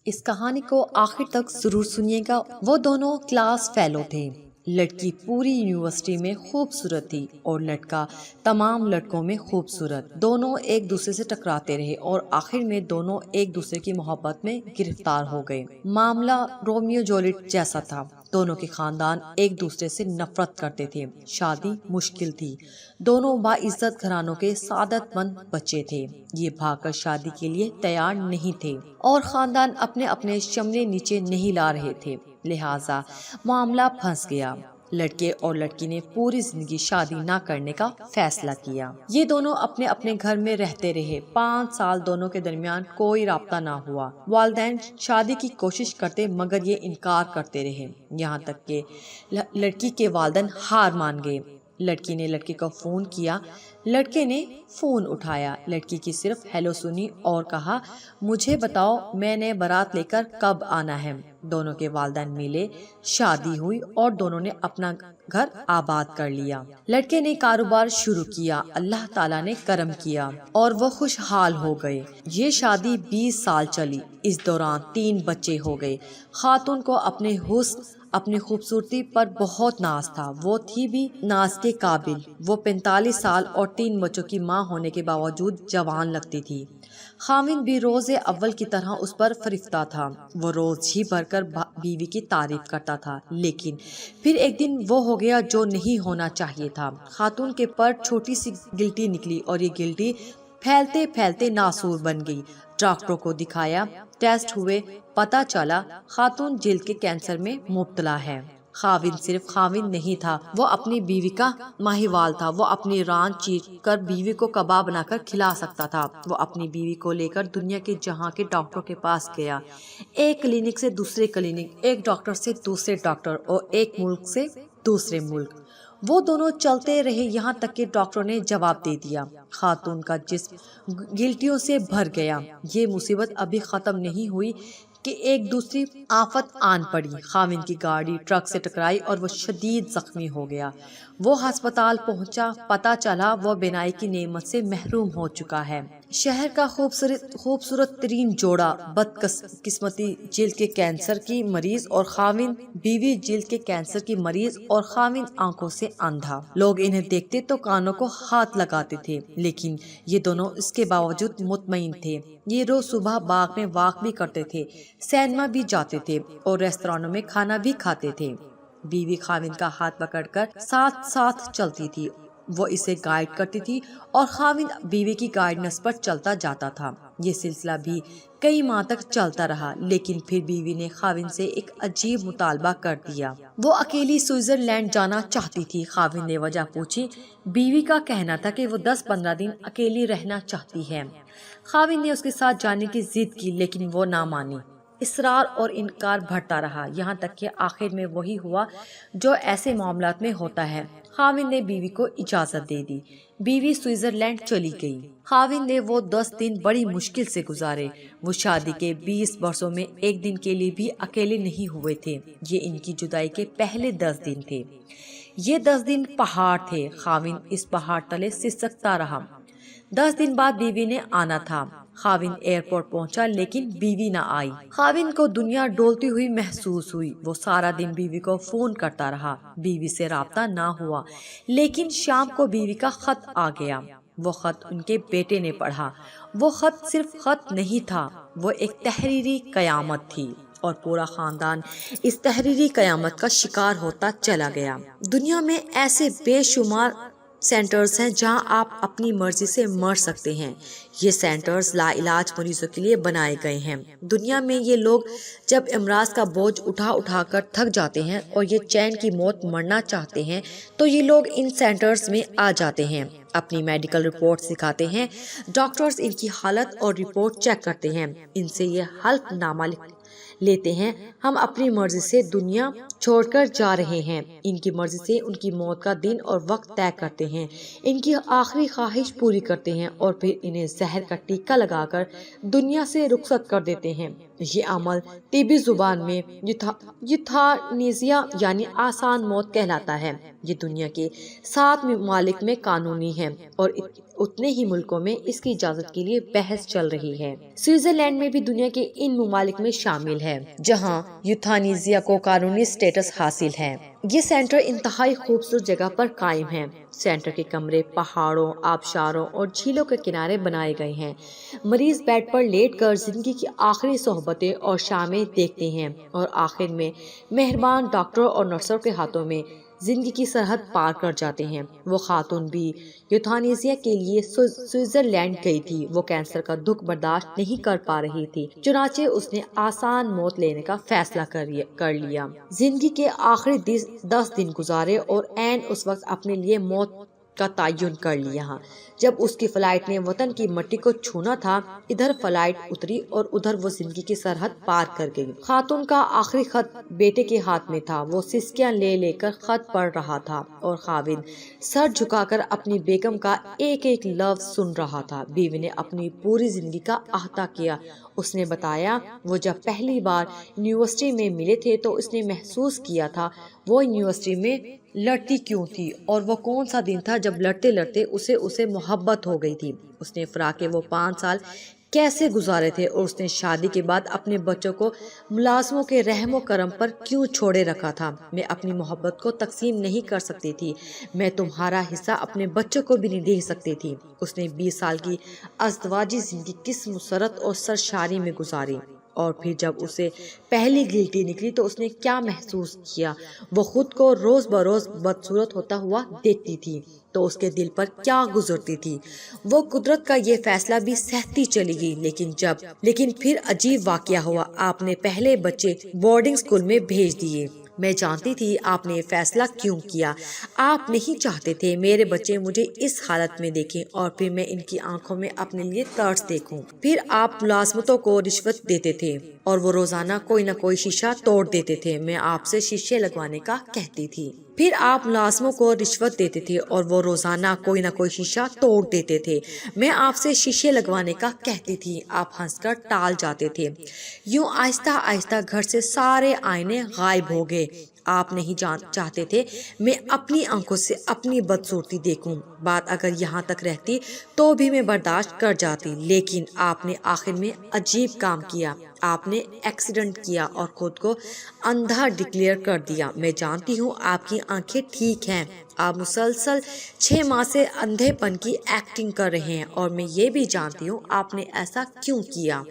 اس کہانی کو آخر تک ضرور سنیے گا۔ وہ دونوں کلاس فیلو تھے۔ لڑکی پوری یونیورسٹی میں خوبصورت تھی اور لڑکا تمام لڑکوں میں خوبصورت۔ دونوں ایک دوسرے سے ٹکراتے رہے اور آخر میں دونوں ایک دوسرے کی محبت میں گرفتار ہو گئے۔ معاملہ رومیو جولیٹ جیسا تھا۔ دونوں کے خاندان ایک دوسرے سے نفرت کرتے تھے۔ شادی مشکل تھی۔ دونوں باعزت گھرانوں کے سعادت مند بچے تھے۔ یہ بھاگ کر شادی کے لیے تیار نہیں تھے اور خاندان اپنے اپنے شملے نیچے نہیں لا رہے تھے، لہٰذا معاملہ پھنس گیا۔ لڑکے اور لڑکی نے پوری زندگی شادی نہ کرنے کا فیصلہ کیا۔ یہ دونوں اپنے اپنے گھر میں رہتے رہے۔ 5 سال دونوں کے درمیان کوئی رابطہ نہ ہوا۔ والدین شادی کی کوشش کرتے مگر یہ انکار کرتے رہے، یہاں تک کہ لڑکی کے والدین ہار مان گئے۔ لڑکی نے لڑکے کو فون کیا، لڑکے نے فون اٹھایا، لڑکی کی صرف ہیلو سنی اور کہا، مجھے بتاؤ میں نے بارات لے کر کب آنا ہے۔ دونوں کے والدین ملے، شادی ہوئی اور دونوں نے اپنا گھر آباد کر لیا۔ لڑکے نے کاروبار شروع کیا، اللہ تعالیٰ نے کرم کیا اور وہ خوشحال ہو گئے۔ یہ شادی 20 سال چلی۔ اس دوران 3 بچے ہو گئے۔ خاتون کو اپنے حسن، اپنی خوبصورتی پر بہت ناز تھا۔ وہ تھی بھی ناز کے قابل۔ وہ 45 سال اور 3 بچوں کی ماں ہونے کے باوجود جوان لگتی تھی۔ خاوند بھی روز اول کی طرح اس پر فریفتہ تھا۔ وہ روز جی بھر کر بیوی کی تعریف کرتا تھا، لیکن پھر ایک دن وہ ہو گیا جو نہیں ہونا چاہیے تھا۔ خاتون کے پر چھوٹی سی گلٹی نکلی اور یہ گلٹی پھیلتے پھیلتے ناسور بن گئی۔ ڈاکٹروں کو دکھایا، ٹیسٹ ہوئے، پتہ چلا خاتون جلد کے کینسر میں مبتلا ہے۔ خاوند صرف خاوند نہیں تھا، وہ اپنی بیوی کا ماہیوال تھا۔ وہ اپنی ران چیر کر بیوی کو کباب بنا کر کھلا سکتا تھا۔ وہ اپنی بیوی کو لے کر دنیا کے جہاں کے ڈاکٹروں کے پاس گیا، ایک کلینک سے دوسرے کلینک، ایک ڈاکٹر سے دوسرے ڈاکٹر اور ایک ملک سے دوسرے ملک۔ وہ دونوں چلتے رہے یہاں تک کہ ڈاکٹروں نے جواب دے دیا۔ خاتون کا جسم گلٹیوں سے بھر گیا۔ یہ مصیبت ابھی ختم نہیں ہوئی کہ ایک دوسری آفت آن پڑی۔ خاوند کی گاڑی ٹرک سے ٹکرائی اور وہ شدید زخمی ہو گیا۔ وہ ہسپتال پہنچا، پتہ چلا وہ بینائی کی نعمت سے محروم ہو چکا ہے۔ شہر کا خوبصورت ترین جوڑا بدقسمتی جلد کے کینسر کی مریض اور خاوند، بیوی جلد کے کینسر کی مریض اور خاوند آنکھوں سے اندھا۔ لوگ انہیں دیکھتے تو کانوں کو ہاتھ لگاتے تھے، لیکن یہ دونوں اس کے باوجود مطمئن تھے۔ یہ روز صبح باغ میں واک بھی کرتے تھے، سینما بھی جاتے تھے اور ریستورانوں میں کھانا بھی کھاتے تھے۔ بیوی خاوند کا ہاتھ پکڑ کر ساتھ ساتھ چلتی تھی، وہ اسے گائیڈ کرتی تھی اور خاوند بیوی کی گائیڈنس پر چلتا جاتا تھا۔ یہ سلسلہ بھی کئی ماہ تک چلتا رہا، لیکن پھر بیوی نے خاوند سے ایک عجیب مطالبہ کر دیا۔ وہ اکیلی سوئٹزرلینڈ جانا چاہتی تھی۔ خاوند نے وجہ پوچھی۔ بیوی کا کہنا تھا کہ وہ 10-15 دن اکیلی رہنا چاہتی ہے۔ خاوند نے اس کے ساتھ جانے کی ضد کی، لیکن وہ نہ مانی۔ اصرار اور انکار بڑھتا رہا، یہاں تک کہ آخر میں وہی ہوا جو ایسے معاملات میں ہوتا ہے۔ خاوند نے بیوی کو اجازت دے دی۔ بیوی سوئٹزرلینڈ چلی گئی۔ خاوند نے وہ 10 دن بڑی مشکل سے گزارے۔ وہ شادی کے 20 برسوں میں ایک دن کے لیے بھی اکیلے نہیں ہوئے تھے۔ یہ ان کی جدائی کے پہلے 10 دن تھے۔ یہ 10 دن پہاڑ تھے۔ خاوند اس پہاڑ تلے سسکتا رہا۔ 10 دن بعد بیوی نے آنا تھا۔ خاوند ایئرپورٹ پہنچا، لیکن بیوی نہ آئی۔ خاوند کو دنیا ڈولتی ہوئی محسوس ہوئی۔ وہ سارا دن بیوی کو فون کرتا رہا، بیوی سے رابطہ نہ ہوا، لیکن شام کو بیوی کا خط آ گیا۔ وہ خط ان کے بیٹے نے پڑھا۔ وہ خط صرف خط نہیں تھا، وہ ایک تحریری قیامت تھی اور پورا خاندان اس تحریری قیامت کا شکار ہوتا چلا گیا۔ دنیا میں ایسے بے شمار سینٹرز ہیں جہاں آپ اپنی مرضی سے مر سکتے ہیں۔ یہ سینٹرز لا علاج مریضوں کے لیے بنائے گئے ہیں۔ دنیا میں یہ لوگ جب امراض کا بوجھ اٹھا کر تھک جاتے ہیں اور یہ چین کی موت مرنا چاہتے ہیں تو یہ لوگ ان سینٹرز میں آ جاتے ہیں، اپنی میڈیکل رپورٹ دکھاتے ہیں، ڈاکٹرز ان کی حالت اور رپورٹ چیک کرتے ہیں، ان سے یہ حلف نامہ لیتے ہیں، ہم اپنی مرضی سے دنیا چھوڑ کر جا رہے ہیں۔ ان کی مرضی سے ان کی موت کا دن اور وقت طے کرتے ہیں، ان کی آخری خواہش پوری کرتے ہیں اور پھر انہیں زہر کا ٹیکہ لگا کر دنیا سے رخصت کر دیتے ہیں۔ یہ عمل طبی زبان میں یوتھانیزیا یعنی آسان موت کہلاتا ہے۔ یہ دنیا کے 7 ممالک میں قانونی ہے اور اتنے ہی ملکوں میں اس کی اجازت کے لیے بحث چل رہی ہے۔ سوئٹزرلینڈ میں بھی دنیا کے ان ممالک میں شامل ہے جہاں یوتھانیزیا کو قانونی سٹیٹس حاصل ہے۔ یہ سینٹر انتہائی خوبصورت جگہ پر قائم ہے۔ سینٹر کے کمرے پہاڑوں، آبشاروں اور جھیلوں کے کنارے بنائے گئے ہیں۔ مریض بیڈ پر لیٹ کر زندگی کی آخری صحبتیں اور شامیں دیکھتے ہیں اور آخر میں مہربان ڈاکٹروں اور نرسوں کے ہاتھوں میں زندگی کی سرحد پار کر جاتے ہیں۔ وہ خاتون بھی یوتھانیزیا کے لیے سوئٹزرلینڈ گئی تھی۔ وہ کینسر کا دکھ برداشت نہیں کر پا رہی تھی، چنانچہ اس نے آسان موت لینے کا فیصلہ کر لیا۔ زندگی کے آخری 10 دن گزارے اور عین اس وقت اپنے لیے موت کا تعین کر لیا جب اس کی فلائٹ نے وطن کی مٹی کو چھونا تھا۔ ادھر فلائٹ اتری اور ادھر وہ زندگی کی سرحد پار کر گئی۔ خاتون کا آخری خط بیٹے کے ہاتھ میں تھا۔ وہ سسکیاں لے کر خط پڑھ رہا تھا اور خاوند سر جھکا کر اپنی بیگم کا ایک ایک لفظ سن رہا تھا۔ بیوی نے اپنی پوری زندگی کا احاطہ کیا۔ اس نے بتایا وہ جب پہلی بار یونیورسٹی میں ملے تھے تو اس نے محسوس کیا تھا وہ یونیورسٹی میں لڑتی کیوں تھی اور وہ کون سا دن تھا جب لڑتے لڑتے اسے محبت ہو گئی تھی۔ اس نے فرا کے وہ 5 سال کیسے گزارے تھے اور اس نے شادی کے بعد اپنے بچوں کو ملازموں کے رحم و کرم پر کیوں چھوڑے رکھا تھا۔ میں اپنی محبت کو تقسیم نہیں کر سکتی تھی، میں تمہارا حصہ اپنے بچوں کو بھی نہیں دے سکتی تھی۔ اس نے 20 سال کی ازدواجی زندگی کس مسرت اور سرشاری میں گزاری، اور پھر جب اسے پہلی گلٹی نکلی تو اس نے کیا محسوس کیا۔ وہ خود کو روز بروز بدصورت ہوتا ہوا دیکھتی تھی تو اس کے دل پر کیا گزرتی تھی۔ وہ قدرت کا یہ فیصلہ بھی سہتی چلی گئی، لیکن پھر عجیب واقعہ ہوا۔ آپ نے پہلے بچے بورڈنگ اسکول میں بھیج دیے۔ میں جانتی تھی آپ نے یہ فیصلہ کیوں کیا۔ آپ نہیں چاہتے تھے میرے بچے مجھے اس حالت میں دیکھیں اور پھر میں ان کی آنکھوں میں اپنے لیے ترس دیکھوں۔ پھر آپ ملازمتوں کو رشوت دیتے تھے اور وہ روزانہ کوئی نہ کوئی شیشہ توڑ دیتے تھے۔ میں آپ سے شیشے لگوانے کا کہتی تھی۔ پھر آپ ملازموں کو رشوت دیتے تھے اور وہ روزانہ کوئی نہ کوئی شیشہ توڑ دیتے تھے۔ میں آپ سے شیشے لگوانے کا کہتی تھی۔ آپ ہنس کر ٹال جاتے تھے۔ یوں آہستہ آہستہ گھر سے سارے آئینے غائب ہو گئے۔ آپ نہیں چاہتے تھے میں اپنی آنکھوں سے اپنی بدصورتی دیکھوں۔ بات اگر یہاں تک رہتی تو بھی میں برداشت کر جاتی، لیکن آپ نے آخر میں عجیب کام کیا۔ آپ نے ایکسیڈنٹ کیا اور خود کو اندھا ڈکلیئر کر دیا۔ میں جانتی ہوں آپ کی آنکھیں ٹھیک ہیں، آپ مسلسل 6 ماہ سے اندھے پن کی ایکٹنگ کر رہے ہیں، اور میں یہ بھی جانتی ہوں آپ نے ایسا کیوں کیا۔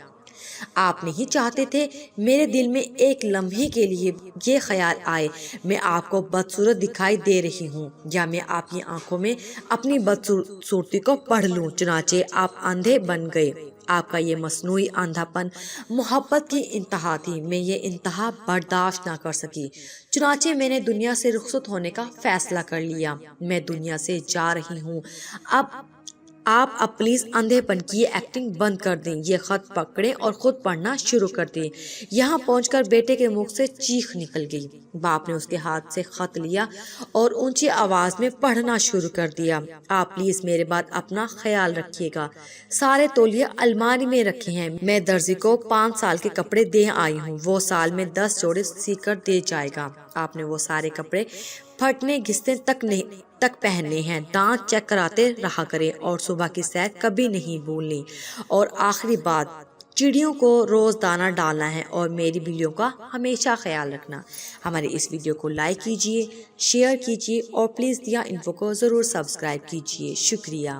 آپ نہیں چاہتے تھے میرے دل میں ایک لمحے کے لیے یہ خیال آئے میں آپ کو بدصورت دکھائی دے رہی ہوں، یا میں آپ کی آنکھوں میں اپنی بدصورتی کو پڑھ لوں۔ چنانچہ آپ اندھے بن گئے۔ آپ کا یہ مصنوعی اندھا پن محبت کی انتہا تھی۔ میں یہ انتہا برداشت نہ کر سکی، چنانچہ میں نے دنیا سے رخصت ہونے کا فیصلہ کر لیا۔ میں دنیا سے جا رہی ہوں۔ آپ پلیز اندھے پن کی ایکٹنگ بند کر دیں۔ یہ خط پکڑیں اور خود پڑھنا شروع کر دیں۔ یہاں پہنچ کر بیٹے کے منہ سے چیخ نکل گئی۔ باپ نے اس کے ہاتھ سے خط لیا اور اونچی آواز میں پڑھنا شروع کر دیا۔ آپ پلیز میرے بعد اپنا خیال رکھیے گا۔ سارے تولیے الماری میں رکھے ہیں۔ میں درزی کو 5 سال کے کپڑے دے آئی ہوں، وہ سال میں 10 جوڑے سی کر دے جائے گا۔ آپ نے وہ سارے کپڑے پھٹنے گھسنے تک پہننے ہیں۔ دانت چیک کراتے رہا کریں اور صبح کی سیر کبھی نہیں بھولنی۔ اور آخری بات، چڑیوں کو روز دانہ ڈالنا ہے اور میری بلیوں کا ہمیشہ خیال رکھنا۔ ہمارے اس ویڈیو کو لائک کیجیے، شیئر کیجیے اور پلیز دیا انفو کو ضرور سبسکرائب کیجیے۔ شکریہ۔